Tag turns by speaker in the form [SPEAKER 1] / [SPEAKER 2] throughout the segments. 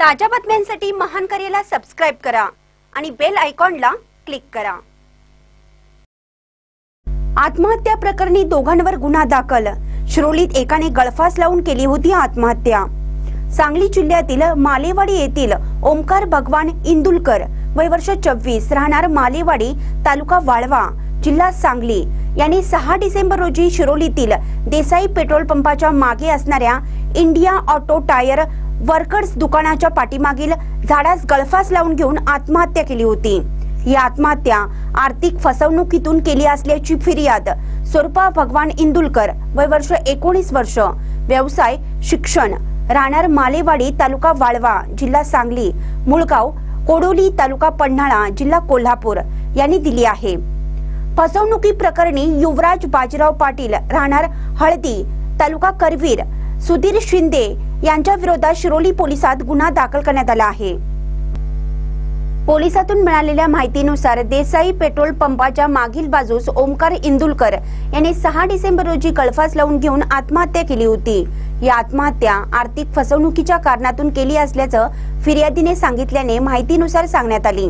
[SPEAKER 1] ताज्या बातम्यांसाठी महानकरेला सबस्क्राइब करा आणि बेल आयकॉनला क्लिक करा। आत्महत्या प्रकरणी दोघांवर गुन्हा दाखल। शिरोलीत एकाने गळफास लावून केली होती आत्महत्या। सांगली जिल्ह्यातील मालेवाडी येथील ओमकार भगवान इंदुलकर वय वर्ष 24 राहणार मालेवाडी तालुका वाळवा जिल्हा सांगली यांनी 6 डिसेंबर रोजी शिरोलीतील देसाई पेट्रोल पंपाच्या मागे असणाऱ्या इंडिया ऑटो टायर वर्कर्स दुकानाच्या पाठीमागील झाडास गळफास लावून घेऊन आत्महत्या केली होती। ही आत्महत्या आर्थिक फसवणुकीतून केली असल्याची फिर्याद स्वरूपा भगवान इंदुलकर वय वर्ष 19 वर्ष व्यवसाय शिक्षण राहणार मालेवाडी तालुका वाळवा जिल्हा सांगली मुळगाव कोडोली तालुका पन्हाळा जिल्हा कोल्हापूर यांनी दिली आहे। फसवणुकी प्रकरणी युवराज बाजीराव पाटील राहणार हळदी तालुका करवीर सुधीर शिंदे यांच्या विरोधात शिरोली पोलिसात गुन्हा दाखल करण्यात आला आहे। पोलिसातून मिळालेल्या माहितीनुसार देसाई पेट्रोल पंपाच्या मागील बाजूस ओमकार इंदुलकर यांनी 6 डिसेंबर रोजी गळफास लावून घेऊन आत्महत्या केली होती। ही आत्महत्या आर्थिक फसवणुकीच्या कारणातून केली असल्याचं फिर्यादीने सांगितल्याने माहितीनुसार सांगण्यात आली।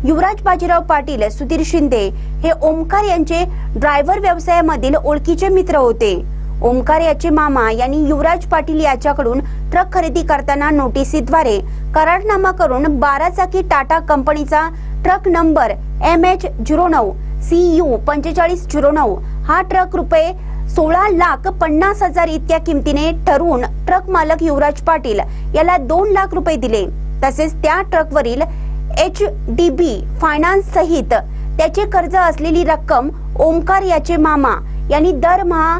[SPEAKER 1] युवराज बाजीराव पाटील सुधीर शिंदे हे ओमकार यांचे ड्रायव्हर व्यवसायामधील ओळखीचे मित्र होते। ओमकार याचे मामा यांनी युवराज पाटील याच्याकडून ट्रक खरेदी करताना नोटिसीद्वारे करारनामा करून 12 चाकी टाटा कंपनीचा ट्रक नंबर MH09 CU 4509 हा ट्रक रुपये 16,50,000 इतक्या किमतीने ठरवून ट्रक मालक युवराज पाटील याला 2 लाख रुपये दिले। तसेच त्या ट्रकवरील HDB फायनान्स सहित त्याचे कर्ज असलेली रक्कम ओमकार याचे मामा यांनी दरमहा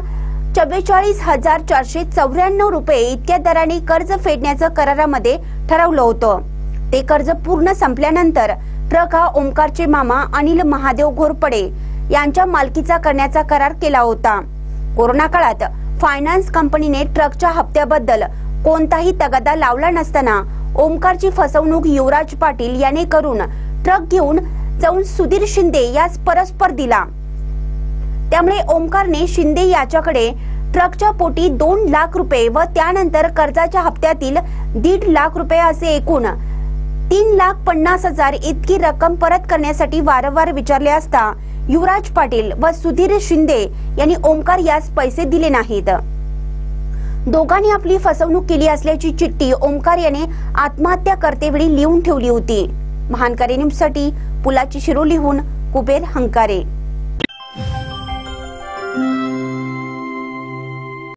[SPEAKER 1] 44,494 रुपये इतक्या दराने कर्ज फेडण्याचं करारामध्ये ठरवलं होतं। ते कर्ज पूर्ण संपल्यानंतर ट्रक हा ओमकारचे मामा अनिल महादेव घोरपडे यांच्या मालकीचा करण्याचा करार केला होता। कोरोना काळात फायनान्स कंपनीने ट्रकच्या हप्त्याबद्दल कोणताही तगादा लावला नसताना ओमकारची फसवणूक युवराज पाटील याने करून ट्रक घेऊन जाऊन सुधीर शिंदे यास परस्पर दिला। त्यामुळे ओमकारने शिंदे याच्याकडे ट्रकच्या पोटी 2 लाख रुपये व त्यानंतर कर्जाच्या हप्त्यातील 1.5 लाख रुपये असे एकूण 3,50,000 इतकी रक्कम परत करण्यासाठी वारंवार विचारले असता युवराज पाटील व सुधीर शिंदे यांनी ओमकार यास पैसे दिले नाहीत। दोघांनी आपली फसवणूक केली असल्याची चिठ्ठी ओमकार याने आत्महत्या करतेवेळी लिहून ठेवली होती। महानकरे न्यूजसाठी पुलाची शिरोलीहून कुबेर हंकारे।